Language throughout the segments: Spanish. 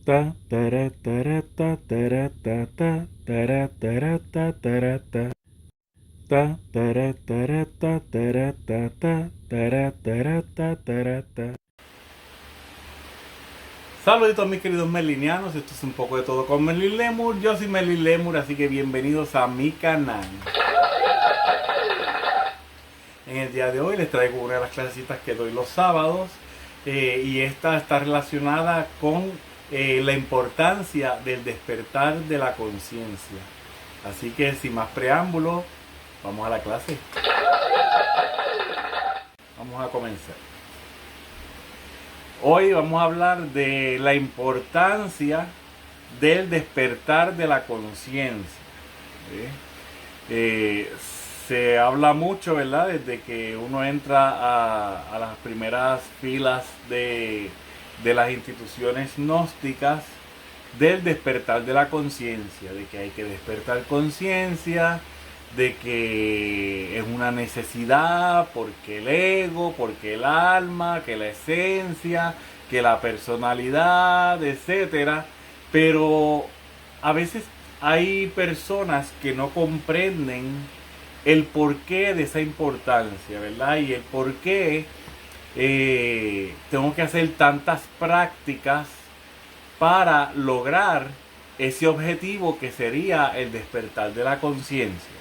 Ta tara tara ta tara ta ta tara tara ta tara ta ta tara tara ta tara ta ta tara tara ta tara ta. Saluditos mis queridos merlinianos, esto es un poco de todo con Merlin Lemur. Yo soy Merlin Lemur, así que bienvenidos a mi canal. En el día de hoy les traigo una de las clasecitas que doy los sábados, y esta está relacionada con la importancia del despertar de la conciencia. Así que sin más preámbulos, vamos a la clase. Vamos a comenzar. Hoy vamos a hablar de la importancia del despertar de la conciencia. Se habla mucho, ¿verdad? Desde que uno entra a las primeras filas de las instituciones gnósticas, del despertar de la conciencia, de que hay que despertar conciencia, de que es una necesidad, porque el ego, porque el alma, que la esencia, que la personalidad, etcétera. Pero a veces hay personas que no comprenden el porqué de esa importancia, ¿verdad? Y el porqué tengo que hacer tantas prácticas para lograr ese objetivo que sería el despertar de la conciencia.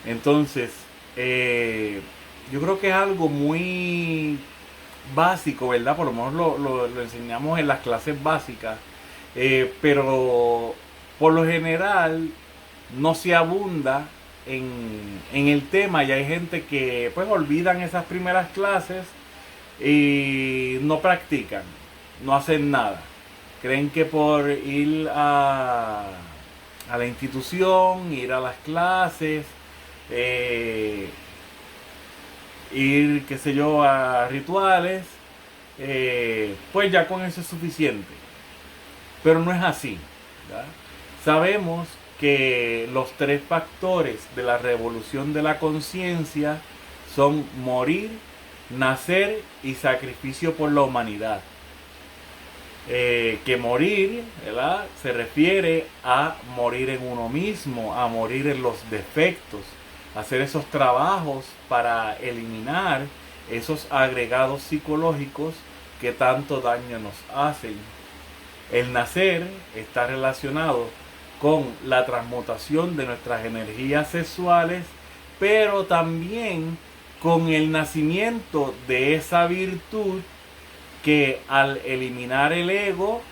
Entonces, yo creo que es algo muy básico, ¿verdad? Por lo menos lo enseñamos en las clases básicas, pero por lo general no se abunda en el tema, y hay gente que pues olvidan esas primeras clases y no practican, no hacen nada. Creen que por ir a la institución, ir a las clases, ir, qué sé yo, a rituales, pues ya con eso es suficiente. Pero no es así, ¿verdad? Sabemos que los tres factores de la revolución de la conciencia son morir, nacer y sacrificio por la humanidad. Que morir, ¿verdad?, se refiere a morir en uno mismo, a morir en los defectos, hacer esos trabajos para eliminar esos agregados psicológicos que tanto daño nos hacen. El nacer está relacionado con la transmutación de nuestras energías sexuales, pero también con el nacimiento de esa virtud que al eliminar el ego,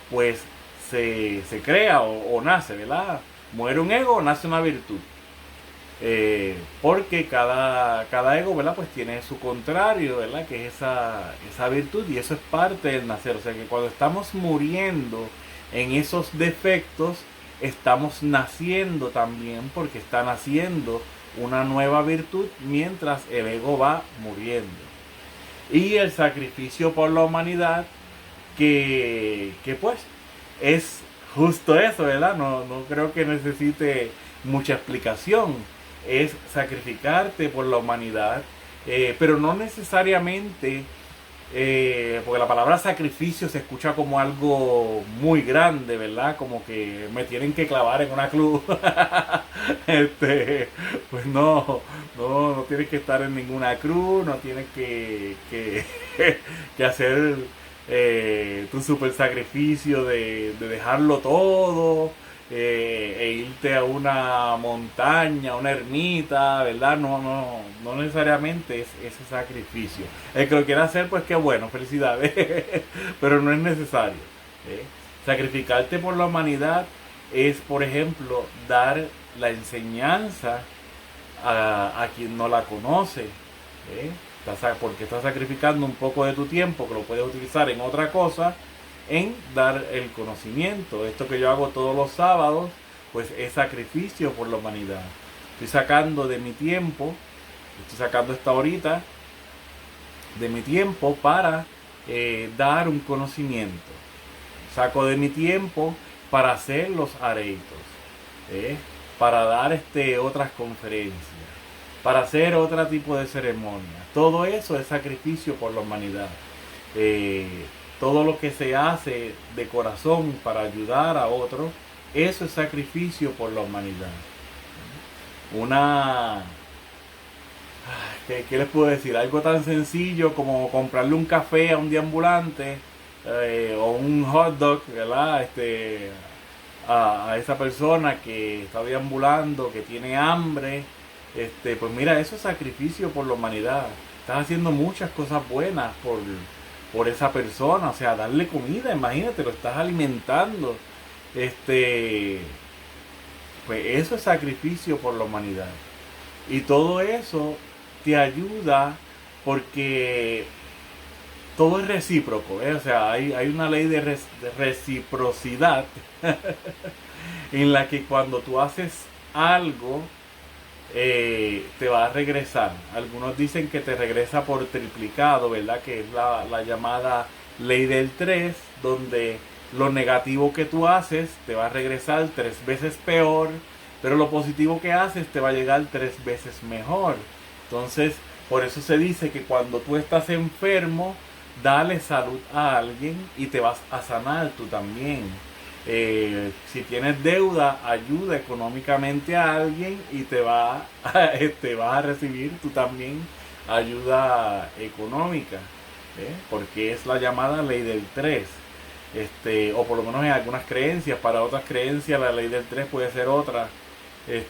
pues se crea o nace, ¿verdad? Muere un ego, nace una virtud. Porque cada ego, ¿verdad?, pues tiene su contrario, ¿verdad?, que es esa virtud, y eso es parte del nacer. O sea que cuando estamos muriendo en esos defectos, estamos naciendo también, porque está naciendo una nueva virtud mientras el ego va muriendo. Y el sacrificio por la humanidad, que pues es justo eso, ¿verdad? No creo que necesite mucha explicación. Es sacrificarte por la humanidad, pero no necesariamente, porque la palabra sacrificio se escucha como algo muy grande, ¿verdad? Como que me tienen que clavar en una cruz. Pues no tienes que estar en ninguna cruz, no tienes que hacer tu super sacrificio de dejarlo todo, e irte a una montaña, a una ermita, ¿verdad? No necesariamente es ese sacrificio. El que lo quiera hacer, pues qué bueno, felicidades, pero no es necesario. Sacrificarte por la humanidad es, por ejemplo, dar la enseñanza a quien no la conoce, porque estás sacrificando un poco de tu tiempo que lo puedes utilizar en otra cosa, en dar el conocimiento. Esto que yo hago todos los sábados, pues es sacrificio por la humanidad. Estoy sacando de mi tiempo, estoy sacando esta horita de mi tiempo para dar un conocimiento. Saco de mi tiempo para hacer los areitos, para dar otras conferencias, para hacer otro tipo de ceremonia. Todo eso es sacrificio por la humanidad. todo lo que se hace de corazón para ayudar a otros, eso es sacrificio por la humanidad. Una... ¿Qué les puedo decir? Algo tan sencillo como comprarle un café a un deambulante o un hot dog, ¿verdad? A esa persona que está deambulando, que tiene hambre. Pues mira, eso es sacrificio por la humanidad. Estás haciendo muchas cosas buenas por esa persona. O sea, darle comida, imagínate, lo estás alimentando. Pues eso es sacrificio por la humanidad. Y todo eso te ayuda porque todo es recíproco, ¿eh? O sea, hay una ley de reciprocidad en la que cuando tú haces algo, te va a regresar. Algunos dicen que te regresa por triplicado, ¿verdad? Que es la llamada ley del 3, donde lo negativo que tú haces te va a regresar 3 veces peor, pero lo positivo que haces te va a llegar 3 veces mejor. Entonces, por eso se dice que cuando tú estás enfermo, dale salud a alguien y te vas a sanar tú también. Si tienes deuda, ayuda económicamente a alguien y vas a recibir tú también ayuda económica, porque es la llamada ley del 3. O por lo menos en algunas creencias. Para otras creencias la ley del 3 puede ser otra.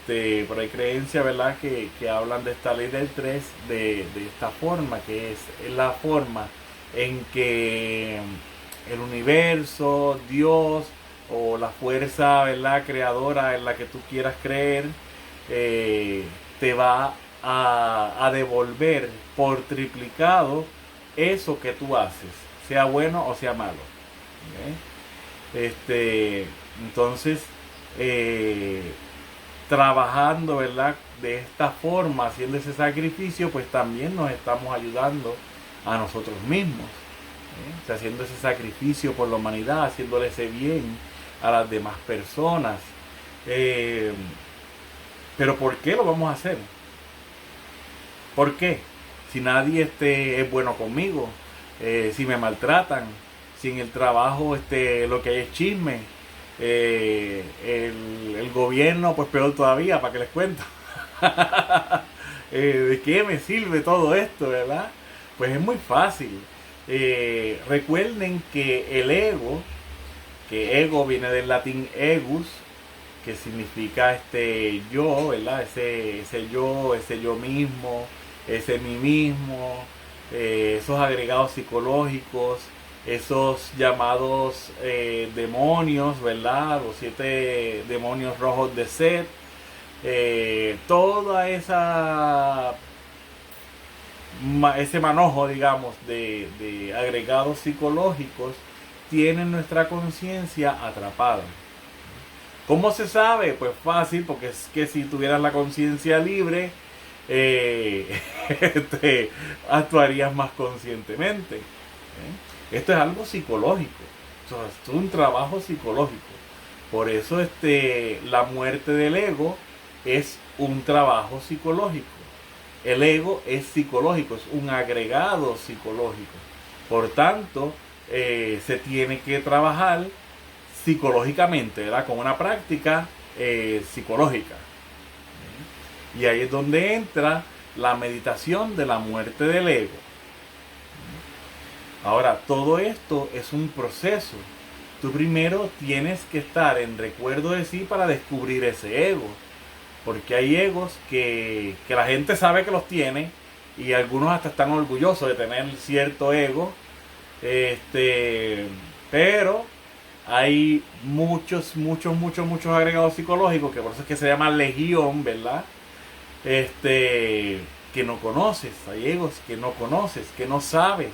Pero hay creencias, ¿verdad?, que hablan de esta ley del 3 de esta forma, que es la forma en que el universo, Dios o la fuerza, ¿verdad?, creadora en la que tú quieras creer, te va a devolver por triplicado eso que tú haces, sea bueno o sea malo. Entonces, trabajando, ¿verdad?, de esta forma, haciendo ese sacrificio, pues también nos estamos ayudando a nosotros mismos, o sea, haciendo ese sacrificio por la humanidad, haciéndole ese bien a las demás personas. Pero ¿por qué lo vamos a hacer? ¿Por qué? Si nadie es bueno conmigo, si me maltratan, si en el trabajo lo que hay es chisme, el gobierno, pues peor todavía, ¿para qué les cuento? ¿De qué me sirve todo esto, verdad? Pues es muy fácil. Recuerden que el ego, que ego viene del latín egus, que significa yo, ¿verdad? Ese yo mismo, ese mí mismo, esos agregados psicológicos, esos llamados demonios, ¿verdad? Los 7 demonios rojos de Set, toda ese manojo, digamos, de agregados psicológicos tienen nuestra conciencia atrapada. ¿Cómo se sabe? Pues fácil, porque es que si tuvieras la conciencia libre, actuarías más conscientemente. Esto es algo psicológico, esto es un trabajo psicológico. Por eso la muerte del ego es un trabajo psicológico. El ego es psicológico, es un agregado psicológico. Por tanto, se tiene que trabajar psicológicamente, ¿verdad?, con una práctica psicológica. Y ahí es donde entra la meditación de la muerte del ego. Ahora, todo esto es un proceso. Tú primero tienes que estar en recuerdo de sí para descubrir ese ego. Porque hay egos que la gente sabe que los tiene y algunos hasta están orgullosos de tener cierto ego. Pero hay muchos agregados psicológicos, que por eso es que se llama legión, ¿verdad? Que no conoces. Hay egos que no conoces, que no sabes.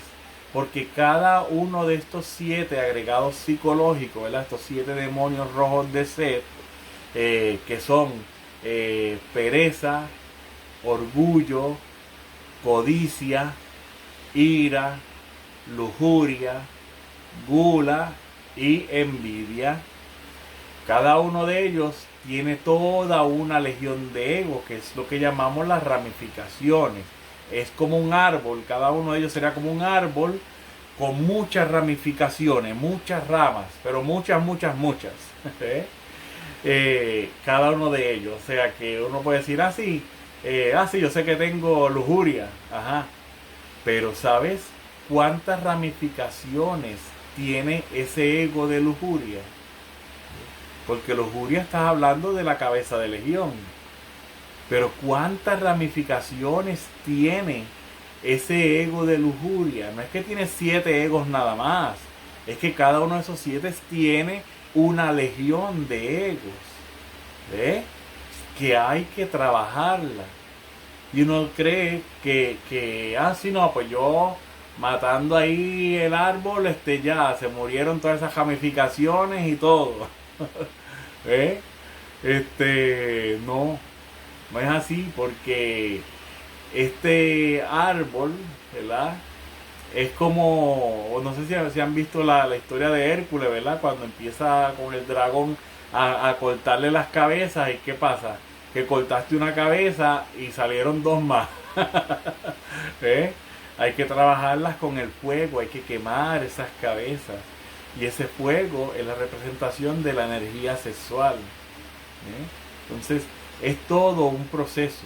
Porque cada uno de estos 7 agregados psicológicos, ¿verdad?, estos 7 demonios rojos de Set, que son pereza, orgullo, codicia, ira, lujuria, gula y envidia. Cada uno de ellos tiene toda una legión de egos, que es lo que llamamos las ramificaciones. Es como un árbol, cada uno de ellos será como un árbol con muchas ramificaciones, muchas ramas, pero muchas, muchas, muchas. Cada uno de ellos. O sea que uno puede decir así, sí, yo sé que tengo lujuria, ajá, pero ¿sabes cuántas ramificaciones tiene ese ego de lujuria? Porque lujuria estás hablando de la cabeza de legión, pero ¿cuántas ramificaciones tiene ese ego de lujuria? No es que tiene 7 egos nada más, es que cada uno de esos 7 tiene una legión de egos, ¿eh? Que hay que trabajarla. Y uno cree que sí, no, pues yo matando ahí el árbol, ya se murieron todas esas ramificaciones y todo. ¿Eh? No, no es así, porque este árbol, ¿verdad? Es como, no sé si han visto la historia de Hércules, ¿verdad? Cuando empieza con el dragón a cortarle las cabezas, ¿y qué pasa? Que cortaste una cabeza y salieron 2 más. ¿Eh? Hay que trabajarlas con el fuego, hay que quemar esas cabezas. Y ese fuego es la representación de la energía sexual. Entonces, es todo un proceso.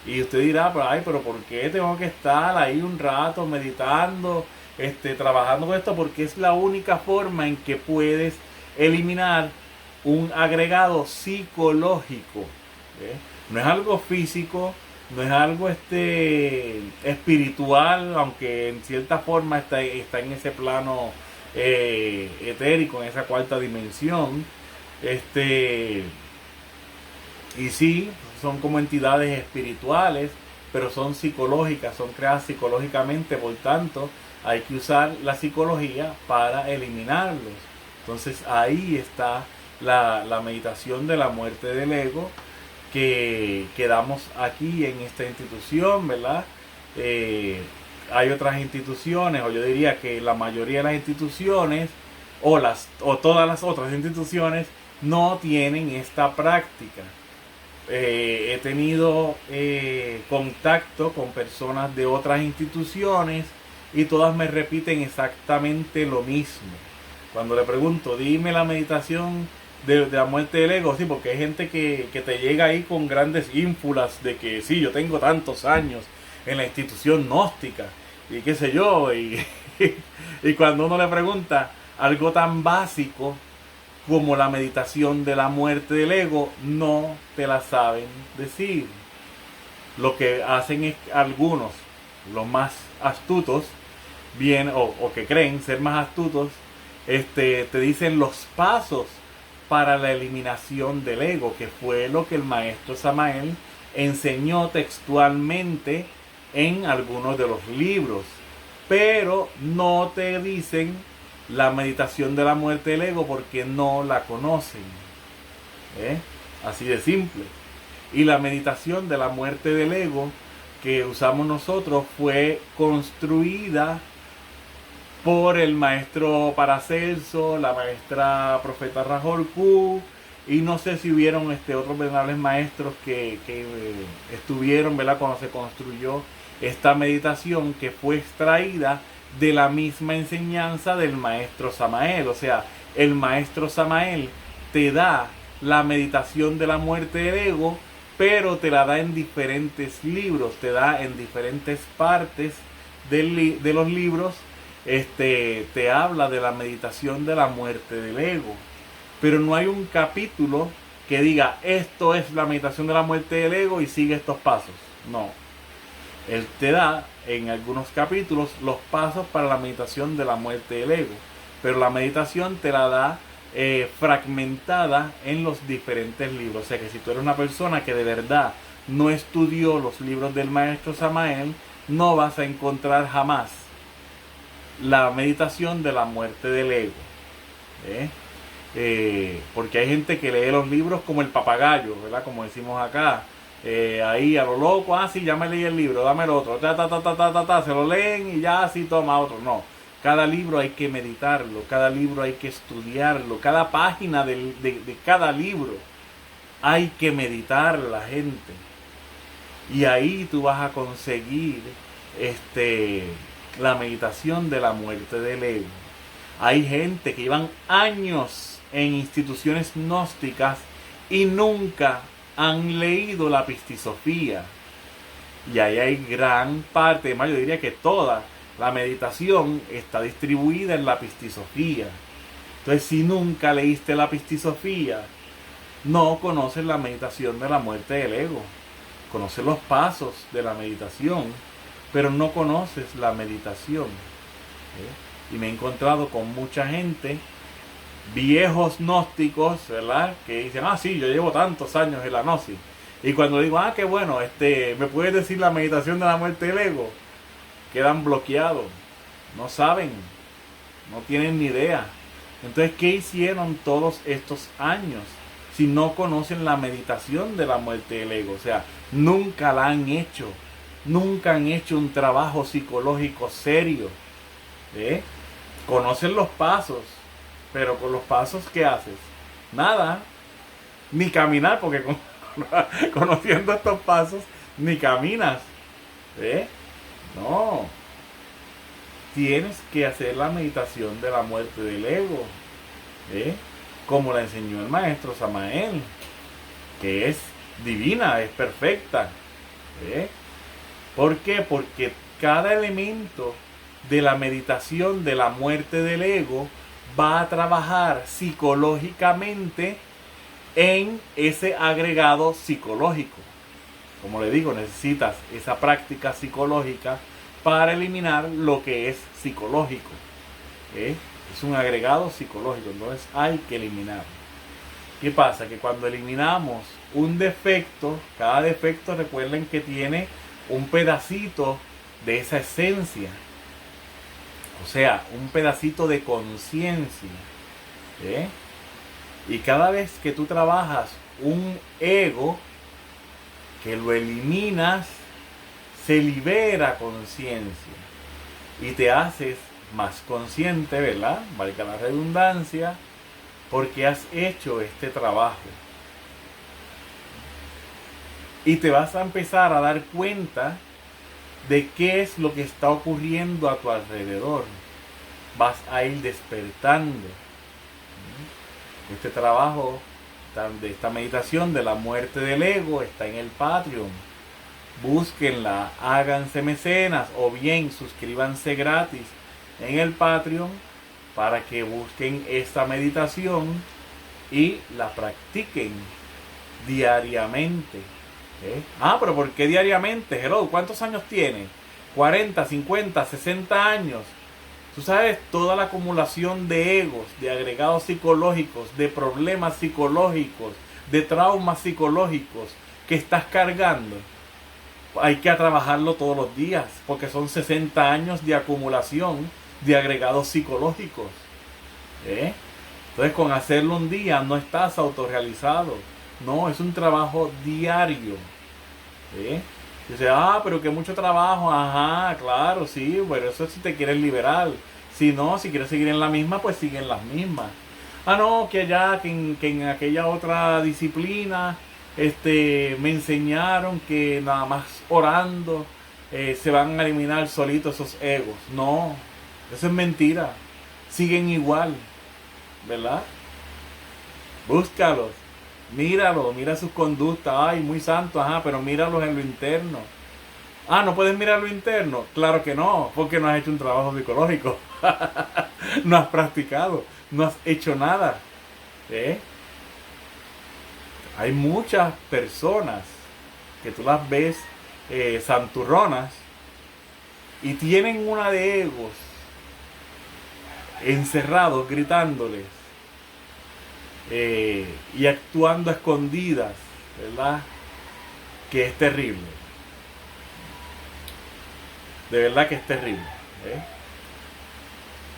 Y usted dirá, pero ¿por qué tengo que estar ahí un rato meditando, trabajando con esto? Porque es la única forma en que puedes eliminar un agregado psicológico. No es algo físico, no es algo espiritual, aunque en cierta forma está en ese plano etérico, en esa cuarta dimensión. Y sí, son como entidades espirituales, pero son psicológicas, son creadas psicológicamente, por tanto hay que usar la psicología para eliminarlos. Entonces ahí está la meditación de la muerte del ego que damos aquí en esta institución, ¿verdad? Hay otras instituciones, o yo diría que la mayoría de las instituciones o todas las otras instituciones no tienen esta práctica. He tenido contacto con personas de otras instituciones y todas me repiten exactamente lo mismo. Cuando le pregunto, dime la meditación de la muerte del ego, sí, porque hay gente que te llega ahí con grandes ínfulas de que sí, yo tengo tantos años en la institución gnóstica y qué sé yo, y cuando uno le pregunta algo tan básico como la meditación de la muerte del ego, no te la saben decir. Lo que hacen es algunos, los más astutos, bien, o que creen ser más astutos, te dicen los pasos para la eliminación del ego, que fue lo que el maestro Samael enseñó textualmente en algunos de los libros, pero no te dicen la meditación de la muerte del ego porque no la conocen. Así de simple. Y la meditación de la muerte del ego que usamos nosotros fue construida por el maestro Paracelso, la maestra profeta Rajorku, y no sé si hubieron otros venerables maestros que estuvieron, ¿verdad?, cuando se construyó esta meditación, que fue extraída de la misma enseñanza del maestro Samael. O sea, el maestro Samael te da la meditación de la muerte del ego, pero te la da en diferentes libros, te da en diferentes partes de los libros. Te habla de la meditación de la muerte del ego, pero no hay un capítulo que diga esto es la meditación de la muerte del ego y sigue estos pasos. No, él te da en algunos capítulos los pasos para la meditación de la muerte del ego, pero la meditación te la da fragmentada en los diferentes libros. O sea que si tú eres una persona que de verdad no estudió los libros del maestro Samael, no vas a encontrar jamás la meditación de la muerte del ego. Porque hay gente que lee los libros como el papagayo, ¿verdad? Como decimos acá, ahí a lo loco, sí, ya me leí el libro, dame el otro, se lo leen y ya así toma otro. No, cada libro hay que meditarlo, cada libro hay que estudiarlo, cada página de cada libro hay que meditar la gente. Y ahí tú vas a conseguir la meditación de la muerte del ego. Hay gente que llevan años en instituciones gnósticas y nunca han leído la Pistisofía. Y ahí hay gran parte, más yo diría que toda la meditación está distribuida en la Pistisofía. Entonces, si nunca leíste la Pistisofía, no conoces la meditación de la muerte del ego. Conoces los pasos de la meditación, pero no conoces la meditación. Y me he encontrado con mucha gente, viejos gnósticos, ¿verdad? Que dicen, sí, yo llevo tantos años en la gnosis. Y cuando digo, qué bueno, ¿me puedes decir la meditación de la muerte del ego? Quedan bloqueados, no saben, no tienen ni idea. Entonces, ¿qué hicieron todos estos años si no conocen la meditación de la muerte del ego? O sea, nunca la han hecho, nunca han hecho un trabajo psicológico serio. Conocen los pasos, pero con los pasos, ¿qué haces? Nada, ni caminar, porque conociendo estos pasos, ni caminas. No, tienes que hacer la meditación de la muerte del ego, como la enseñó el maestro Samael, que es divina, es perfecta. ¿Por qué? Porque cada elemento de la meditación de la muerte del ego va a trabajar psicológicamente en ese agregado psicológico. Como le digo, necesitas esa práctica psicológica para eliminar lo que es psicológico. Es un agregado psicológico, entonces hay que eliminarlo. ¿Qué pasa? Que cuando eliminamos un defecto, cada defecto, recuerden que tiene un pedacito de esa esencia. O sea, un pedacito de conciencia. Y cada vez que tú trabajas un ego, que lo eliminas, se libera conciencia. Y te haces más consciente, ¿verdad? Valga la redundancia, porque has hecho este trabajo. Y te vas a empezar a dar cuenta de qué es lo que está ocurriendo a tu alrededor. Vas a ir despertando. Este trabajo de esta meditación de la muerte del ego está en el Patreon. Búsquenla, háganse mecenas o bien suscríbanse gratis en el Patreon para que busquen esta meditación y la practiquen diariamente. Pero ¿por qué diariamente? Hello, ¿cuántos años tiene? 40, 50, 60 años. Tú sabes toda la acumulación de egos, de agregados psicológicos, de problemas psicológicos, de traumas psicológicos que estás cargando. Hay que trabajarlo todos los días, porque son 60 años de acumulación de agregados psicológicos. Entonces, con hacerlo un día no estás autorrealizado. No, es un trabajo diario. Dice, pero que mucho trabajo. Ajá, claro, sí, pero eso es si te quieres liberar. Si no, si quieres seguir en la misma, pues sigue en las mismas. No, que allá, que en aquella otra disciplina, me enseñaron que nada más orando se van a eliminar solitos esos egos. No, eso es mentira. Siguen igual, ¿verdad? Búscalos. Míralo, mira sus conductas. Ay, muy santo, pero míralos en lo interno. ¿No puedes mirar lo interno? Claro que no, porque no has hecho un trabajo psicológico. No has practicado, no has hecho nada. Hay muchas personas que tú las ves santurronas y tienen una de egos encerrados gritándoles. Y actuando a escondidas, ¿verdad? Que es terrible. De verdad que es terrible.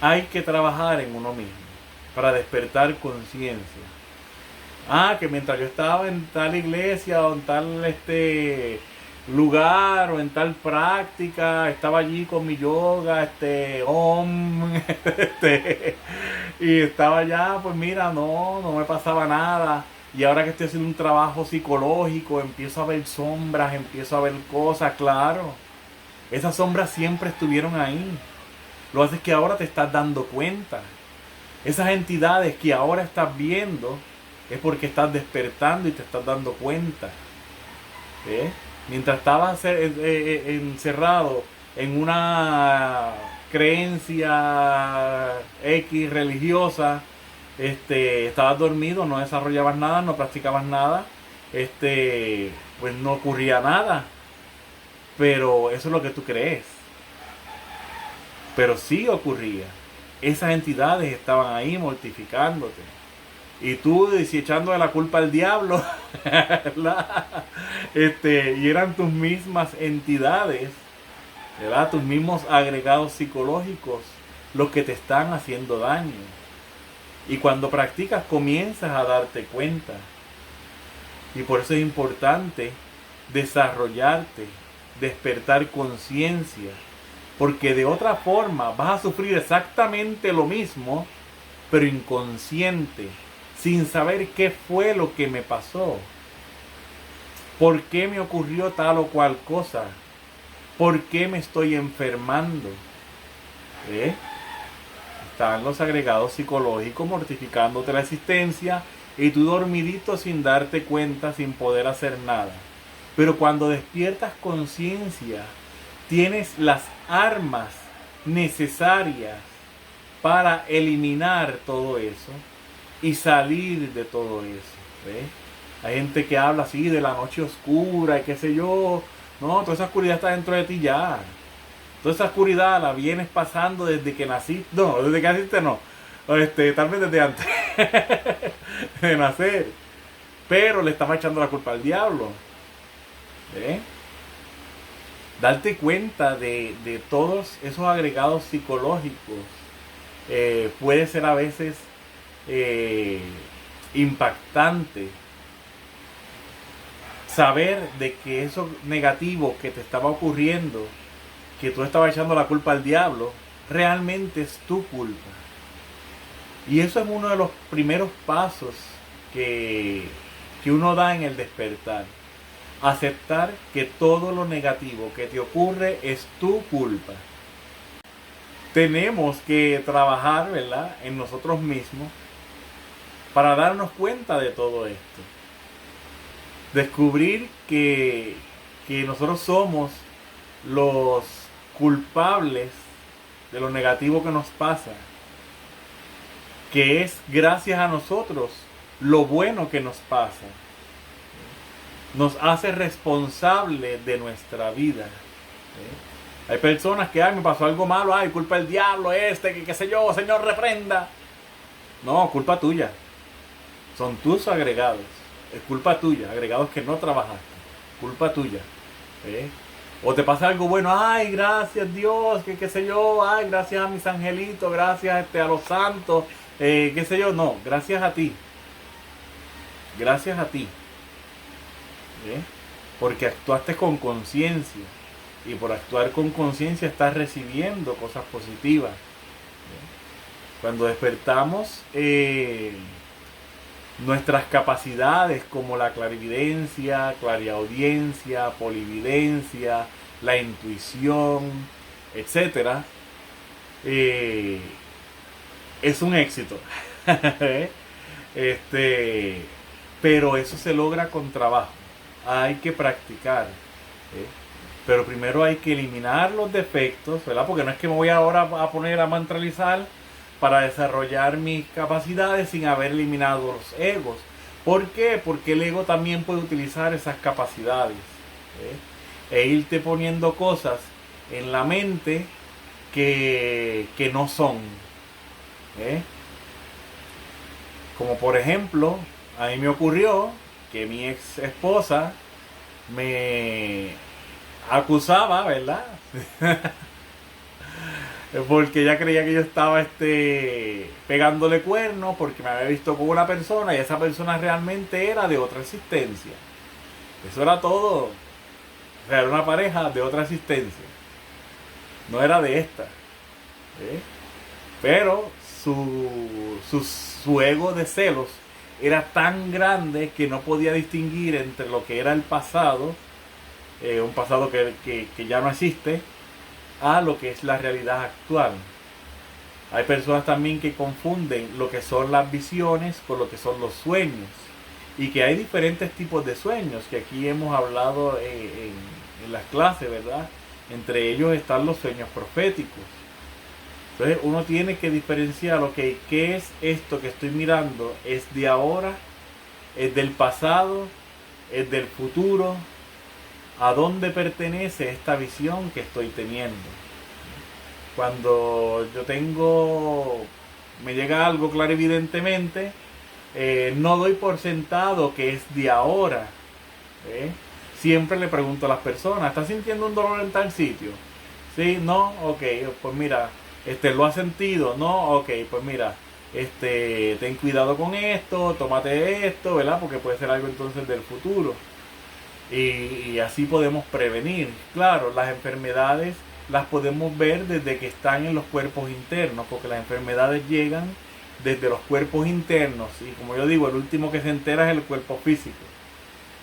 Hay que trabajar en uno mismo para despertar conciencia. Que mientras yo estaba en tal iglesia o en tal lugar o en tal práctica, estaba allí con mi yoga, y estaba allá, pues mira, no me pasaba nada. Y ahora que estoy haciendo un trabajo psicológico, empiezo a ver sombras, empiezo a ver cosas, claro. Esas sombras siempre estuvieron ahí. Lo que hace es que ahora te estás dando cuenta. Esas entidades que ahora estás viendo es porque estás despertando y te estás dando cuenta. Mientras estabas encerrado en una creencia X religiosa, estabas dormido, no desarrollabas nada, no practicabas nada, pues no ocurría nada. Pero eso es lo que tú crees. Pero sí ocurría. Esas entidades estaban ahí mortificándote. Y tú echando la culpa al diablo. Y eran tus mismas entidades, ¿verdad? Tus mismos agregados psicológicos los que te están haciendo daño. Y cuando practicas comienzas a darte cuenta. Y por eso es importante desarrollarte, despertar conciencia. Porque de otra forma vas a sufrir exactamente lo mismo, pero inconsciente, sin saber qué fue lo que me pasó. ¿Por qué me ocurrió tal o cual cosa? ¿Por qué me estoy enfermando? Están los agregados psicológicos mortificándote la existencia y tú dormidito sin darte cuenta, sin poder hacer nada. Pero cuando despiertas conciencia, tienes las armas necesarias para eliminar todo eso y salir de todo eso. Hay gente que habla así de la noche oscura y qué sé yo. No, toda esa oscuridad está dentro de ti ya. Toda esa oscuridad la vienes pasando desde que naciste. No, desde que naciste no. Tal vez desde antes de nacer. Pero le estamos echando la culpa al diablo. Darte cuenta de todos esos agregados psicológicos puede ser a veces impactante. Saber de que eso negativo que te estaba ocurriendo, que tú estabas echando la culpa al diablo, realmente es tu culpa. Y eso es uno de los primeros pasos que uno da en el despertar. Aceptar que todo lo negativo que te ocurre es tu culpa. Tenemos que trabajar, ¿verdad?, en nosotros mismos para darnos cuenta de todo esto. Descubrir que nosotros somos los culpables de lo negativo que nos pasa. Que es gracias a nosotros lo bueno que nos pasa. Nos hace responsables de nuestra vida. Hay personas que, me pasó algo malo, culpa del diablo que qué sé yo, Señor reprenda. No, culpa tuya. Son tus agregados. Es culpa tuya, agregados que no trabajaste. Culpa tuya. O te pasa algo bueno, gracias Dios, que qué sé yo, gracias a mis angelitos, gracias a los santos, qué sé yo. No, gracias a ti. Gracias a ti. Porque actuaste con conciencia. Y por actuar con conciencia estás recibiendo cosas positivas. Cuando despertamos, nuestras capacidades como la clarividencia, clariaudiencia, polividencia, la intuición, etcétera, es un éxito. Pero eso se logra con trabajo. Hay que practicar. Pero primero hay que eliminar los defectos, ¿verdad? Porque no es que me voy ahora a poner a mantralizar para desarrollar mis capacidades sin haber eliminado los egos. ¿Por qué? Porque el ego también puede utilizar esas capacidades. E irte poniendo cosas en la mente que no son. Como por ejemplo, a mí me ocurrió que mi ex esposa me acusaba, ¿verdad? Porque ella creía que yo estaba pegándole cuernos porque me había visto con una persona y esa persona realmente era de otra existencia. Eso era todo. O sea, era una pareja de otra existencia. No era de esta. Pero su ego de celos era tan grande que no podía distinguir entre lo que era el pasado, un pasado que ya no existe, a lo que es la realidad actual. Hay personas también que confunden lo que son las visiones con lo que son los sueños. Y que hay diferentes tipos de sueños, que aquí hemos hablado en las clases, ¿verdad? Entre ellos están los sueños proféticos. Entonces uno tiene que diferenciar, ok, ¿qué es esto que estoy mirando? ¿Es de ahora? ¿Es del pasado? ¿Es del futuro? ¿A dónde pertenece esta visión que estoy teniendo? Cuando me llega algo claro evidentemente, no doy por sentado que es de ahora. Siempre le pregunto a las personas, ¿estás sintiendo un dolor en tal sitio? ¿Sí? ¿No? Ok, pues mira, ¿lo has sentido? ¿No? Ok, pues mira, ten cuidado con esto, tómate esto, ¿verdad? Porque puede ser algo entonces del futuro. Y así podemos prevenir. Claro, las enfermedades las podemos ver desde que están en los cuerpos internos, porque las enfermedades llegan desde los cuerpos internos. Y como yo digo, el último que se entera es el cuerpo físico.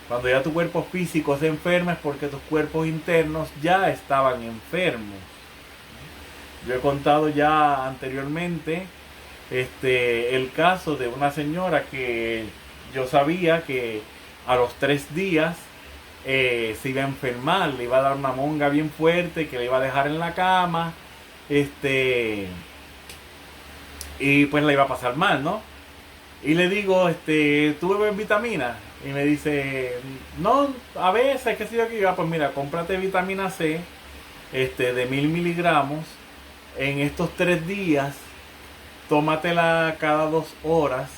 Cuando ya tu cuerpo físico se enferma es porque tus cuerpos internos ya estaban enfermos. Yo he contado ya anteriormente el caso de una señora que yo sabía que a los 3 días se iba a enfermar, le iba a dar una monga bien fuerte que le iba a dejar en la cama, y pues la iba a pasar mal, ¿no? Y le digo, ¿tú bebes vitaminas? Y me dice, no, a veces, qué sé yo, que pues mira, cómprate vitamina C, de 1000 miligramos, en estos 3 días, tómatela cada 2 horas,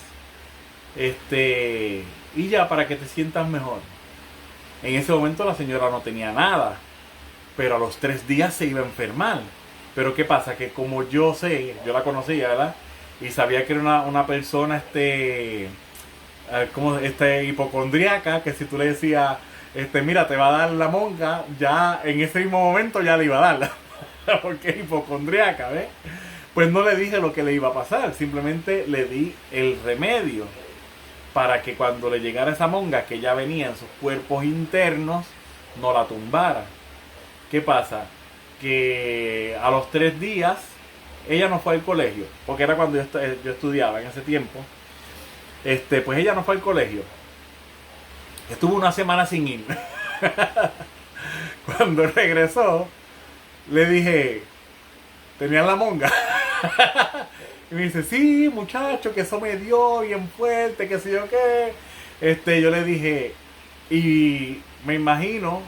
y ya para que te sientas mejor. En ese momento la señora no tenía nada, pero a los 3 días se iba a enfermar. Pero ¿qué pasa? Que como yo la conocía, ¿verdad? Y sabía que era una persona, como hipocondriaca, que si tú le decías, mira, te va a dar la monga, ya en ese mismo momento ya le iba a dar, porque es hipocondriaca, ¿ves? Pues no le dije lo que le iba a pasar, simplemente le di el remedio para que cuando le llegara esa monga que ya venía en sus cuerpos internos, no la tumbara. ¿Qué pasa? Que a los 3 días ella no fue al colegio, porque era cuando yo estudiaba en ese tiempo. Pues ella no fue al colegio. Estuvo una semana sin ir. Cuando regresó, le dije, ¿tenían la monga? Y me dice, sí, muchacho, que eso me dio bien fuerte, que sé yo qué. Yo le dije, y me imagino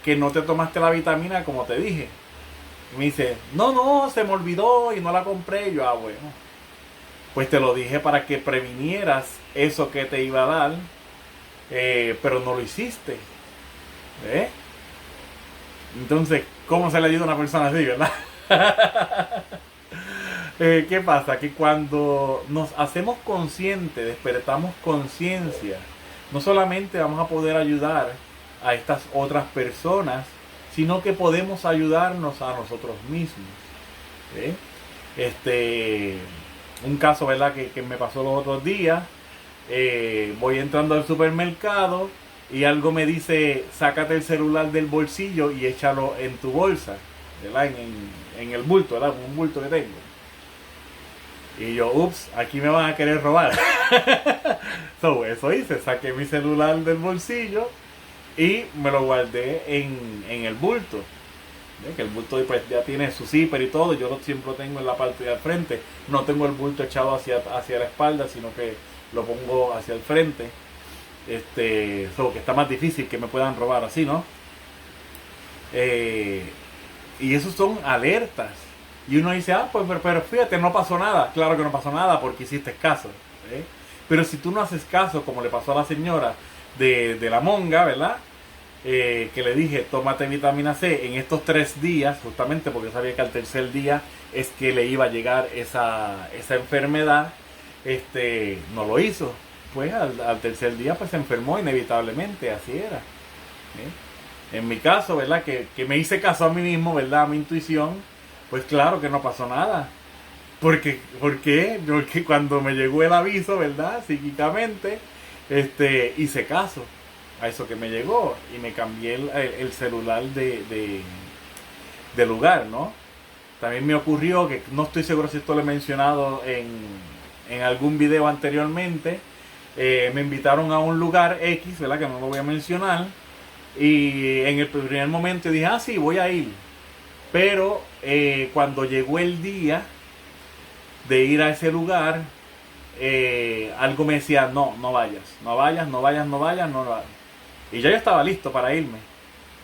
que no te tomaste la vitamina como te dije. Y me dice, no, se me olvidó y no la compré. Y yo, bueno, pues te lo dije para que previnieras eso que te iba a dar, pero no lo hiciste. Entonces, ¿cómo se le ayuda a una persona así, verdad? ¿Qué pasa? Que cuando nos hacemos conscientes, despertamos conciencia, no solamente vamos a poder ayudar a estas otras personas, sino que podemos ayudarnos a nosotros mismos. Un caso, ¿verdad?, que me pasó los otros días. Voy entrando al supermercado y algo me dice, sácate el celular del bolsillo y échalo en tu bolsa, ¿verdad? En el bulto, ¿verdad? Un bulto que tengo. Y yo, ups, aquí me van a querer robar. Eso hice, saqué mi celular del bolsillo y me lo guardé en el bulto. Que el bulto pues ya tiene su zipper y todo, yo siempre lo tengo en la parte de al frente. No tengo el bulto echado hacia la espalda, sino que lo pongo hacia el frente. Que está más difícil que me puedan robar así, ¿no? Y esos son alertas. Y uno dice, pues pero fíjate, no pasó nada. Claro que no pasó nada porque hiciste caso. Pero si tú no haces caso, como le pasó a la señora de la monga, ¿verdad? Que le dije, tómate vitamina C en estos 3 días, justamente porque sabía que al tercer día es que le iba a llegar esa enfermedad. No lo hizo. Pues al tercer día pues se enfermó inevitablemente, así era. En mi caso, ¿verdad? Que me hice caso a mí mismo, ¿verdad? A mi intuición. Pues claro que no pasó nada. ¿Por qué? Porque cuando me llegó el aviso, ¿verdad? Psíquicamente, hice caso a eso que me llegó y me cambié el celular de del lugar, ¿no? También me ocurrió, que no estoy seguro si esto lo he mencionado en algún video anteriormente, me invitaron a un lugar X, ¿verdad? Que no lo voy a mencionar. Y en el primer momento dije, ah, sí, voy a ir. Pero cuando llegó el día de ir a ese lugar, algo me decía, no, no vayas, no vayas, no vayas, no vayas, no vayas. Y ya yo estaba listo para irme.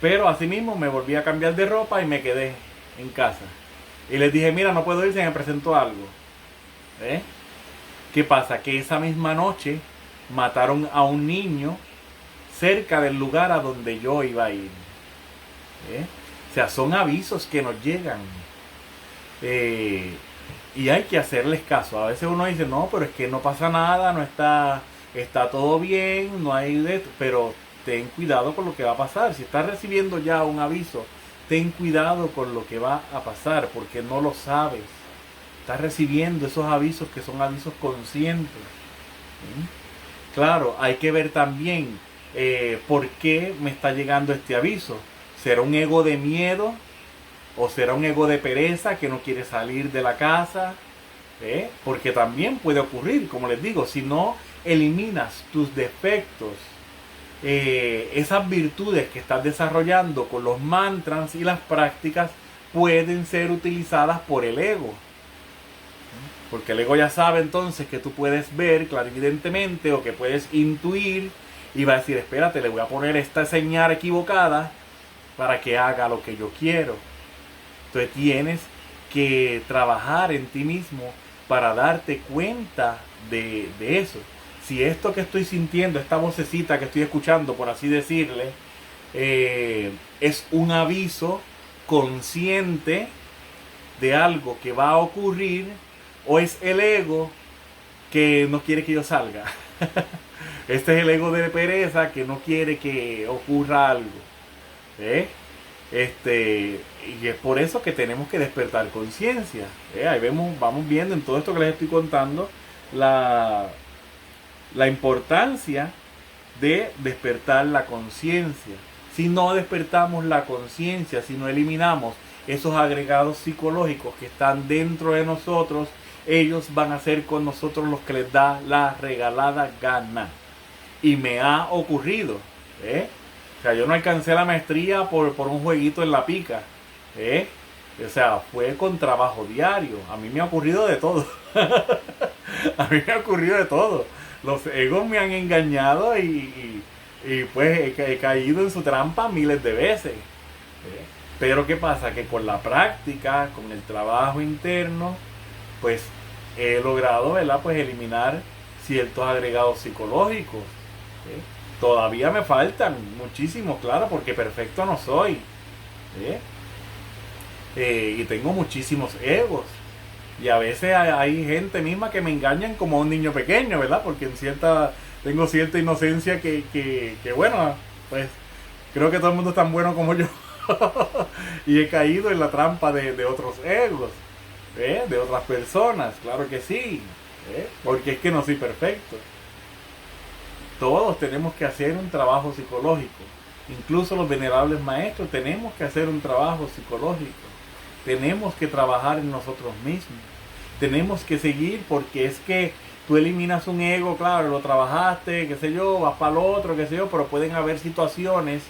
Pero asimismo me volví a cambiar de ropa y me quedé en casa. Y les dije, mira, no puedo ir, se me presentó algo. ¿Qué pasa? Que esa misma noche mataron a un niño cerca del lugar a donde yo iba a ir. O sea, son avisos que nos llegan. Y hay que hacerles caso. A veces uno dice, no, pero es que no pasa nada, no está todo bien, no hay pero ten cuidado con lo que va a pasar. Si estás recibiendo ya un aviso, ten cuidado con lo que va a pasar, porque no lo sabes. Estás recibiendo esos avisos que son avisos conscientes. Claro, hay que ver también por qué me está llegando este aviso. ¿Será un ego de miedo? ¿O será un ego de pereza que no quiere salir de la casa? Porque también puede ocurrir, como les digo, si no eliminas tus defectos, esas virtudes que estás desarrollando con los mantras y las prácticas pueden ser utilizadas por el ego. Porque el ego ya sabe entonces que tú puedes ver clarividentemente o que puedes intuir y va a decir, espérate, le voy a poner esta señal equivocada para que haga lo que yo quiero. Entonces tienes que trabajar en ti mismo para darte cuenta de eso. Si esto que estoy sintiendo, esta vocecita que estoy escuchando, por así decirle, es un aviso consciente de algo que va a ocurrir, o es el ego que no quiere que yo salga. Este es el ego de pereza que no quiere que ocurra algo. Y es por eso que tenemos que despertar conciencia. Ahí vamos viendo en todo esto que les estoy contando la importancia de despertar la conciencia. Si no despertamos la conciencia, si no eliminamos esos agregados psicológicos que están dentro de nosotros, ellos van a hacer con nosotros lo que les da la regalada gana. Y me ha ocurrido. O sea, yo no alcancé la maestría por un jueguito en la pica. O sea, fue con trabajo diario. A mí me ha ocurrido de todo. A mí me ha ocurrido de todo. Los egos me han engañado y pues he caído en su trampa miles de veces. Pero ¿qué pasa? Que con la práctica, con el trabajo interno, pues he logrado, ¿verdad? Pues eliminar ciertos agregados psicológicos. Todavía me faltan muchísimos, claro, porque perfecto no soy. Y tengo muchísimos egos. Y a veces hay gente misma que me engañan como a un niño pequeño, ¿verdad? Porque tengo cierta inocencia que bueno, pues creo que todo el mundo es tan bueno como yo. Y he caído en la trampa de otros egos, de otras personas, claro que sí. Porque es que no soy perfecto. Todos tenemos que hacer un trabajo psicológico. Incluso los venerables maestros tenemos que hacer un trabajo psicológico. Tenemos que trabajar en nosotros mismos. Tenemos que seguir, porque es que tú eliminas un ego, claro, lo trabajaste, qué sé yo, vas para el otro, qué sé yo, pero pueden haber situaciones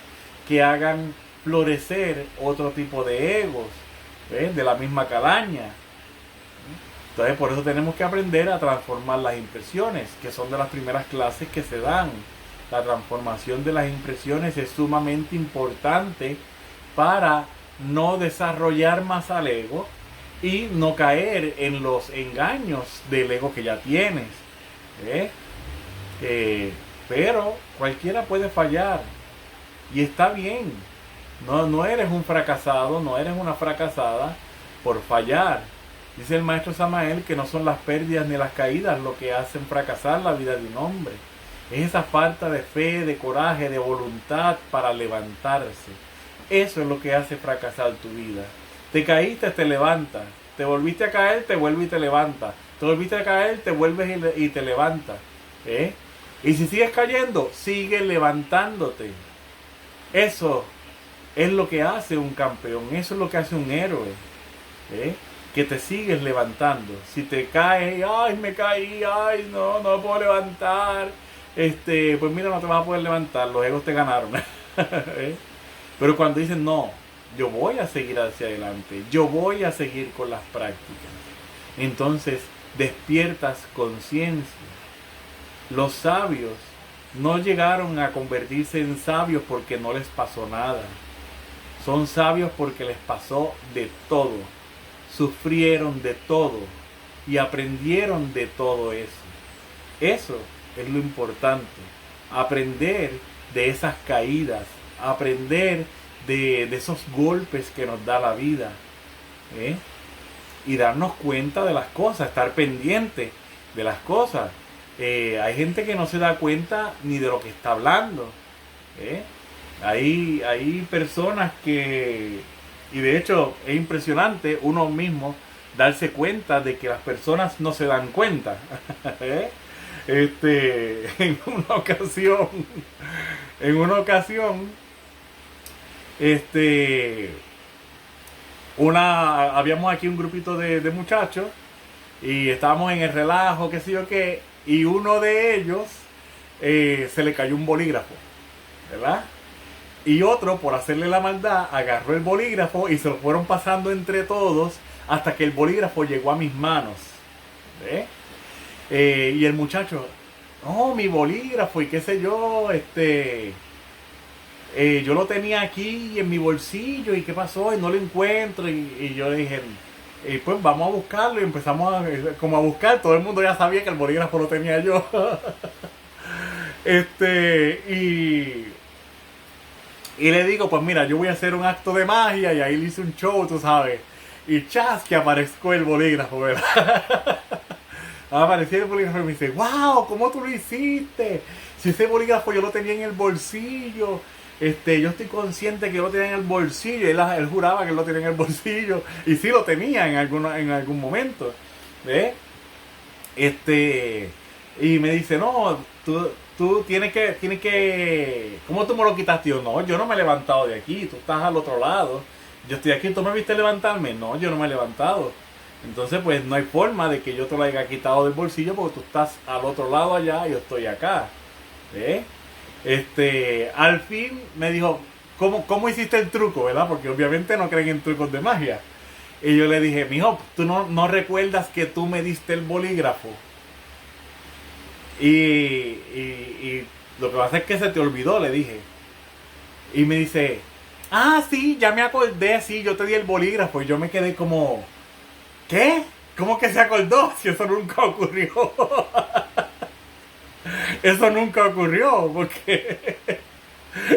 que hagan florecer otro tipo de egos, de la misma calaña. Entonces por eso tenemos que aprender a transformar las impresiones, que son de las primeras clases que se dan. La transformación de las impresiones es sumamente importante para no desarrollar más al ego y no caer en los engaños del ego que ya tienes. Pero cualquiera puede fallar y está bien. No eres un fracasado, no eres una fracasada por fallar. Dice el maestro Samael que no son las pérdidas ni las caídas lo que hacen fracasar la vida de un hombre. Es esa falta de fe, de coraje, de voluntad para levantarse. Eso es lo que hace fracasar tu vida. Te caíste, te levantas. Te volviste a caer, te vuelves y te levantas. Te volviste a caer, te vuelves y te levantas. Y si sigues cayendo, sigue levantándote. Eso es lo que hace un campeón, eso es lo que hace un héroe, ¿eh? Que te sigues levantando. Si te caes, ay, me caí, ay, no, no me puedo levantar, pues mira, no te vas a poder levantar, los egos te ganaron. ¿Eh? Pero cuando dicen, no, yo voy a seguir hacia adelante, yo voy a seguir con las prácticas, entonces despiertas conciencia. Los sabios no llegaron a convertirse en sabios porque no les pasó nada. Son sabios porque les pasó de todo. Sufrieron de todo y aprendieron de todo eso. Eso es lo importante. Aprender de esas caídas. Aprender de esos golpes que nos da la vida. ¿Eh? Y darnos cuenta de las cosas. Estar pendiente de las cosas. Hay gente que no se da cuenta ni de lo que está hablando. Hay personas que, y de hecho es impresionante uno mismo darse cuenta de que las personas no se dan cuenta. En una ocasión, habíamos aquí un grupito de muchachos y estábamos en el relajo, qué sé yo qué, y uno de ellos se le cayó un bolígrafo, ¿verdad? Y otro, por hacerle la maldad, agarró el bolígrafo y se lo fueron pasando entre todos hasta que el bolígrafo llegó a mis manos. Y el muchacho, oh, mi bolígrafo y qué sé yo, yo lo tenía aquí en mi bolsillo y qué pasó y no lo encuentro. Y yo le dije, pues vamos a buscarlo, y empezamos como a buscar. Todo el mundo ya sabía que el bolígrafo lo tenía yo. Y le digo, pues mira, yo voy a hacer un acto de magia, y ahí le hice un show, tú sabes. Y chas, que aparezco el bolígrafo, ¿verdad? Apareció el bolígrafo y me dice, wow, ¿cómo tú lo hiciste? Si ese bolígrafo yo lo tenía en el bolsillo. Yo estoy consciente que yo lo tenía en el bolsillo. Él juraba que él lo tenía en el bolsillo. Y sí lo tenía en algún momento. Y me dice, no, tú tienes que... ¿Cómo tú me lo quitaste? Yo no me he levantado de aquí. Tú estás al otro lado. Yo estoy aquí. ¿Tú me viste levantarme? No, yo no me he levantado. Entonces, pues no hay forma de que yo te lo haya quitado del bolsillo, porque tú estás al otro lado allá y yo estoy acá. Al fin me dijo, ¿cómo hiciste el truco, verdad? Porque obviamente no creen en trucos de magia. Y yo le dije, mijo, ¿tú no recuerdas que tú me diste el bolígrafo? Y lo que pasa es que se te olvidó, le dije. Y me dice, sí, ya me acordé, sí, yo te di el bolígrafo. Y yo me quedé como, ¿qué? ¿Cómo que se acordó? Si eso nunca ocurrió. Eso nunca ocurrió, porque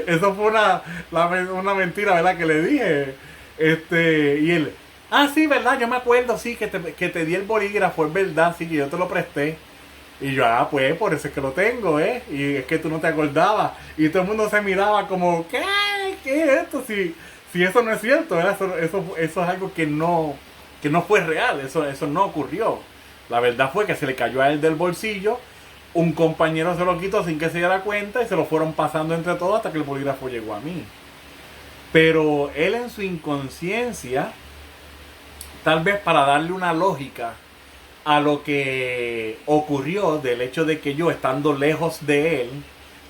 eso fue una mentira, ¿verdad? Que le dije. Y él, sí, ¿verdad? Yo me acuerdo, sí, que te di el bolígrafo, es verdad, sí, que yo te lo presté. Y yo, pues, por eso es que lo tengo, y es que tú no te acordabas. Y todo el mundo se miraba como, ¿qué es esto? Si eso no es cierto, ¿verdad? Eso es algo que no fue real, eso no ocurrió. La verdad fue que se le cayó a él del bolsillo. Un compañero se lo quitó sin que se diera cuenta y se lo fueron pasando entre todos hasta que el bolígrafo llegó a mí. Pero él, en su inconsciencia, tal vez para darle una lógica a lo que ocurrió, del hecho de que yo, estando lejos de él,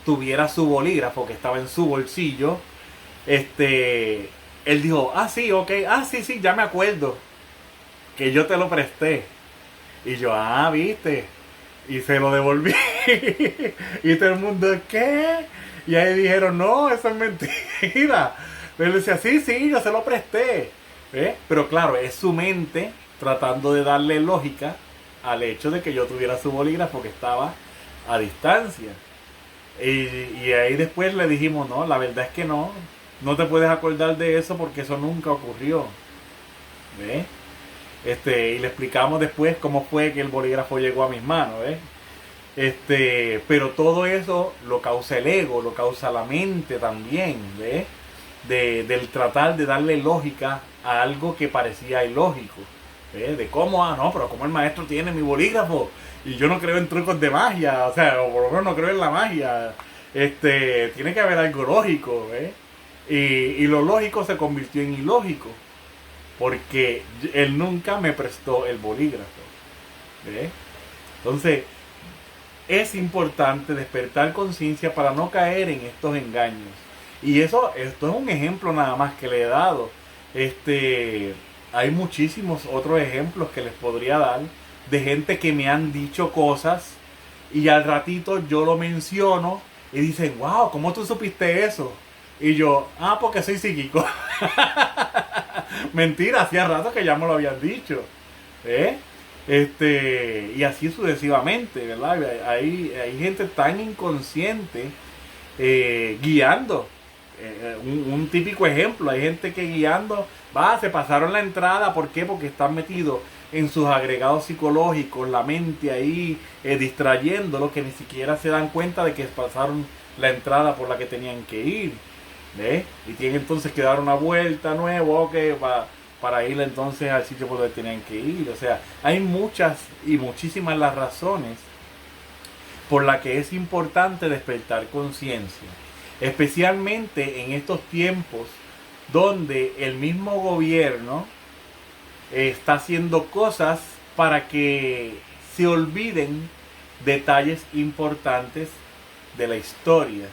tuviera su bolígrafo que estaba en su bolsillo, él dijo, sí, ok, sí, ya me acuerdo que yo te lo presté. Y yo, viste. Y se lo devolví. Y todo el mundo, ¿qué? Y ahí dijeron, no, eso es mentira. Pero él decía, sí, yo se lo presté. Pero claro, es su mente tratando de darle lógica al hecho de que yo tuviera su bolígrafo que estaba a distancia. Y ahí después le dijimos, no, la verdad es que no te puedes acordar de eso porque eso nunca ocurrió. Y le explicamos después cómo fue que el bolígrafo llegó a mis manos. Pero todo eso lo causa el ego, lo causa la mente también, del tratar de darle lógica a algo que parecía ilógico. De cómo, pero como el maestro tiene mi bolígrafo y yo no creo en trucos de magia, o por lo menos no creo en la magia. Tiene que haber algo lógico. Y lo lógico se convirtió en ilógico, porque él nunca me prestó el bolígrafo. ¿Ve? Entonces, es importante despertar conciencia para no caer en estos engaños. Y esto es un ejemplo nada más que le he dado. Hay muchísimos otros ejemplos que les podría dar de gente que me han dicho cosas y al ratito yo lo menciono y dicen, wow, ¿cómo tú supiste eso? Y yo, porque soy psíquico. Mentira, hacía rato que ya me lo habían dicho. Y así sucesivamente, ¿verdad? Hay gente tan inconsciente guiando. Un típico ejemplo, hay gente que guiando, se pasaron la entrada, ¿por qué? Porque están metidos en sus agregados psicológicos, la mente ahí distrayéndolo, que ni siquiera se dan cuenta de que pasaron la entrada por la que tenían que ir, y tienen entonces que dar una vuelta nueva, para ir entonces al sitio por donde tenían que ir. O sea, hay muchas y muchísimas las razones por las que es importante despertar conciencia, especialmente en estos tiempos donde el mismo gobierno está haciendo cosas para que se olviden detalles importantes de la historia.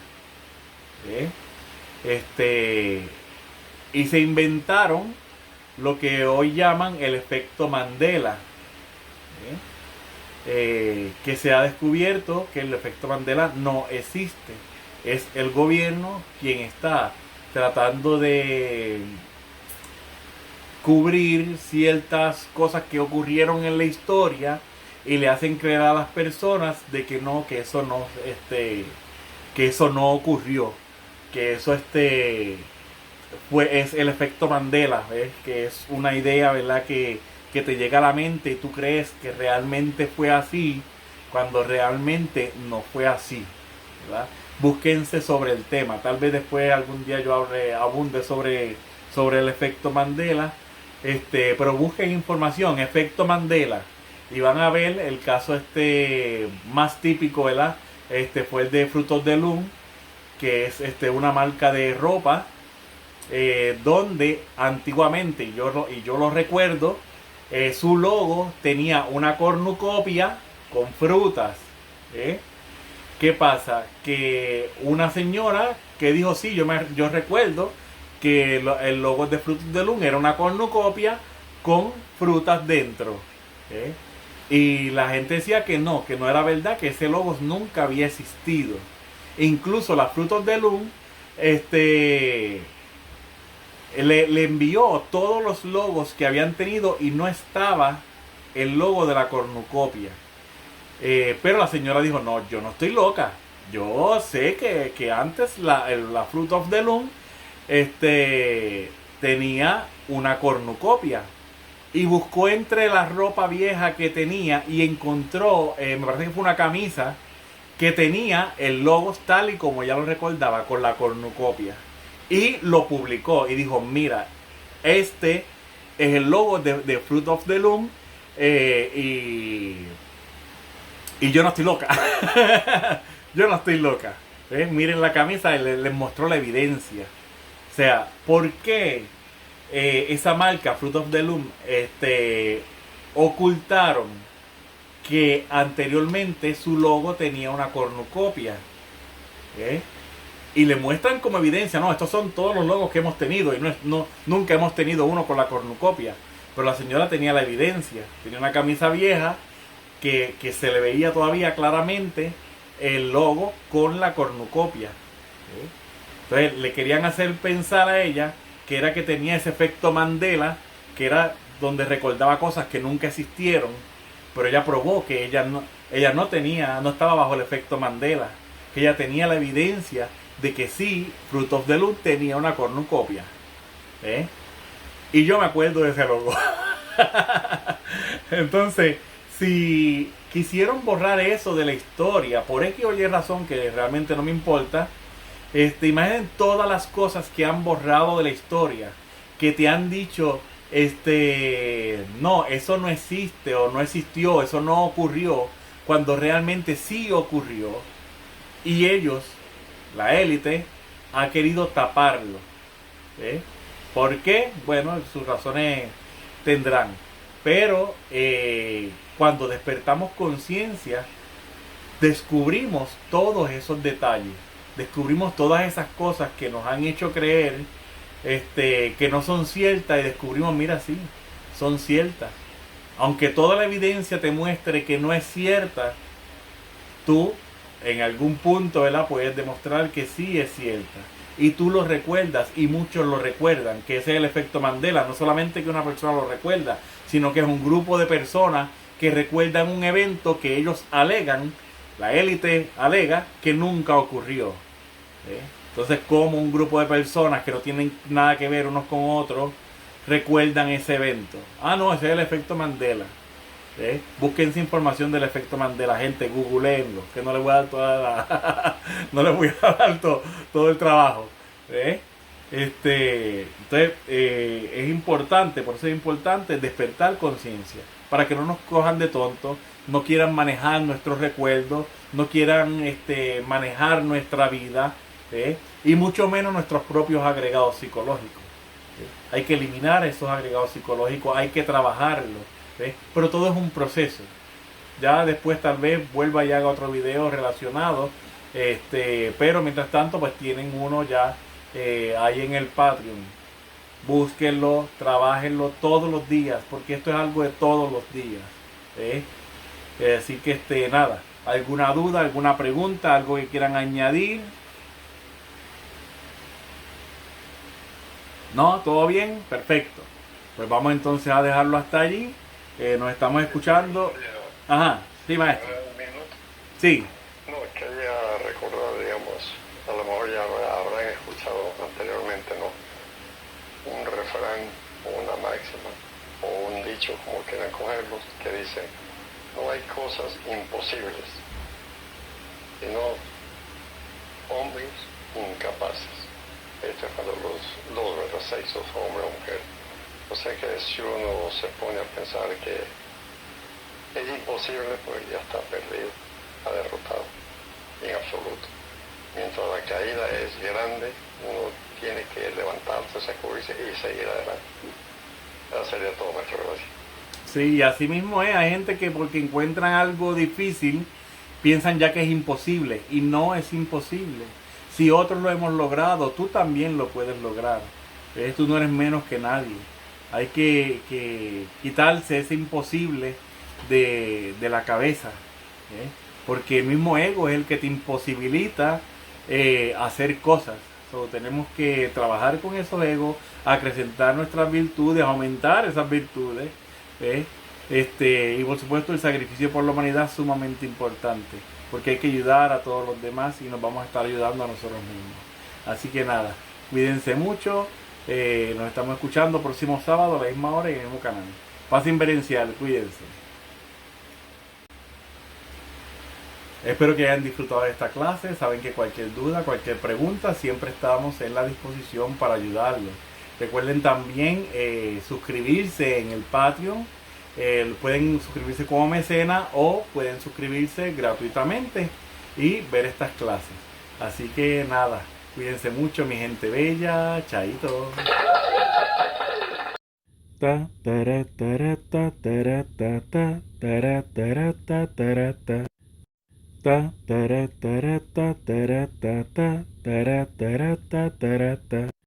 Y se inventaron lo que hoy llaman el efecto Mandela, que se ha descubierto que el efecto Mandela no existe. Es el gobierno quien está tratando de cubrir ciertas cosas que ocurrieron en la historia y le hacen creer a las personas de que no, que eso no ocurrió, que eso es el efecto Mandela, que es una idea, ¿verdad?, que te llega a la mente y tú crees que realmente fue así cuando realmente no fue así, ¿verdad? Búsquense sobre el tema, tal vez después algún día yo abunde sobre el efecto Mandela, pero busquen información, efecto Mandela, y van a ver el caso más típico, ¿verdad? Fue el de Fruit of the Loom, que es una marca de ropa, donde antiguamente, y yo lo recuerdo, su logo tenía una cornucopia con frutas. ¿Qué pasa? Que una señora que dijo, sí, yo recuerdo que el logo de Fruit of the Loom era una cornucopia con frutas dentro. Y la gente decía que no era verdad, que ese logo nunca había existido. E incluso la Fruit of the Loom le envió todos los logos que habían tenido y no estaba el logo de la cornucopia. Pero la señora dijo, no, yo no estoy loca. Yo sé que antes la Fruit of the Loom tenía una cornucopia. Y buscó entre la ropa vieja que tenía y encontró, me parece que fue una camisa que tenía el logo tal y como ella lo recordaba, con la cornucopia. Y lo publicó y dijo, mira, este es el logo de Fruit of the Loom, y yo no estoy loca. Yo no estoy loca. Miren la camisa, les mostró la evidencia. O sea, ¿por qué esa marca Fruit of the Loom ocultaron que anteriormente su logo tenía una cornucopia? Y le muestran como evidencia, no, estos son todos los logos que hemos tenido y nunca hemos tenido uno con la cornucopia. Pero la señora tenía la evidencia, tenía una camisa vieja que se le veía todavía claramente el logo con la cornucopia. Entonces le querían hacer pensar a ella que era que tenía ese efecto Mandela, que era donde recordaba cosas que nunca existieron, pero ella probó que ella no estaba bajo el efecto Mandela, que ella tenía la evidencia de que sí, Fruit of the Loom tenía una cornucopia. Y yo me acuerdo de ese logo. Entonces, si quisieron borrar eso de la historia, por X o Y razón que realmente no me importa, imaginen todas las cosas que han borrado de la historia, que te han dicho, no, eso no existe o no existió, eso no ocurrió, cuando realmente sí ocurrió. Y ellos, la élite, ha querido taparlo. ¿eh? ¿Por qué? Bueno, sus razones tendrán. Pero cuando despertamos conciencia, descubrimos todos esos detalles, descubrimos todas esas cosas que nos han hecho creer que no son ciertas y descubrimos, mira, sí, son ciertas. Aunque toda la evidencia te muestre que no es cierta, tú en algún punto, ¿verdad?, puedes demostrar que sí es cierta. Y tú lo recuerdas y muchos lo recuerdan, que ese es el efecto Mandela. No solamente que una persona lo recuerda, sino que es un grupo de personas que recuerdan un evento que ellos alegan, la élite alega, que nunca ocurrió. Entonces, como un grupo de personas que no tienen nada que ver unos con otros recuerdan ese evento. Ah, no, ese es el efecto Mandela. Búsquense información del efecto Mandela, gente, googleenlo, que no les voy a dar toda la no les voy a dar todo el trabajo. Entonces es importante, por eso es importante despertar conciencia, para que no nos cojan de tontos, no quieran manejar nuestros recuerdos, no quieran manejar nuestra vida, y mucho menos nuestros propios agregados psicológicos. Hay que eliminar esos agregados psicológicos, hay que trabajarlos. Pero todo es un proceso. Ya después tal vez vuelva y haga otro video relacionado. Pero mientras tanto pues tienen uno ya ahí en el Patreon. Búsquenlo, trabajenlo todos los días, porque esto es algo de todos los días. Así que nada, alguna duda, alguna pregunta, algo que quieran añadir. ¿No? ¿Todo bien? Perfecto. Pues vamos entonces a dejarlo hasta allí. Nos estamos escuchando. Ajá, sí, maestro. Un minuto. Sí. No, quería recordar, digamos, a lo mejor ya habrán escuchado anteriormente, ¿no? Un refrán o una máxima o un dicho, como quieran cogerlos, que dice: no hay cosas imposibles, sino hombres incapaces. Esto es para los sexos, hombre o mujer. O sea que si uno se pone a pensar que es imposible, pues ya está perdido, está derrotado, en absoluto. Mientras la caída es grande, uno tiene que levantarse, sacudirse y seguir adelante. Eso sería todo, maestro. Gracias. Sí, así mismo es. Hay gente que porque encuentran algo difícil, piensan ya que es imposible. Y no es imposible. Si otros lo hemos logrado, tú también lo puedes lograr. Tú no eres menos que nadie. Hay que quitarse ese imposible de la cabeza. Porque el mismo ego es el que te imposibilita hacer cosas. Tenemos que trabajar con esos egos, acrecentar nuestras virtudes, aumentar esas virtudes. Y por supuesto el sacrificio por la humanidad es sumamente importante, porque hay que ayudar a todos los demás y nos vamos a estar ayudando a nosotros mismos. Así que nada, cuídense mucho, nos estamos escuchando próximo sábado a la misma hora y en el mismo canal. Pasen Berencial, cuídense. Espero que hayan disfrutado de esta clase. Saben que cualquier duda, cualquier pregunta, siempre estamos en la disposición para ayudarlos. Recuerden también suscribirse en el Patreon. Pueden suscribirse como mecena o pueden suscribirse gratuitamente y ver estas clases. Así que nada, cuídense mucho, mi gente bella. Chaito. Ta tara tara ta tara ta ta tara tara ta tara ta ta tara tara ta tara ta ta tara tara ta tara ta.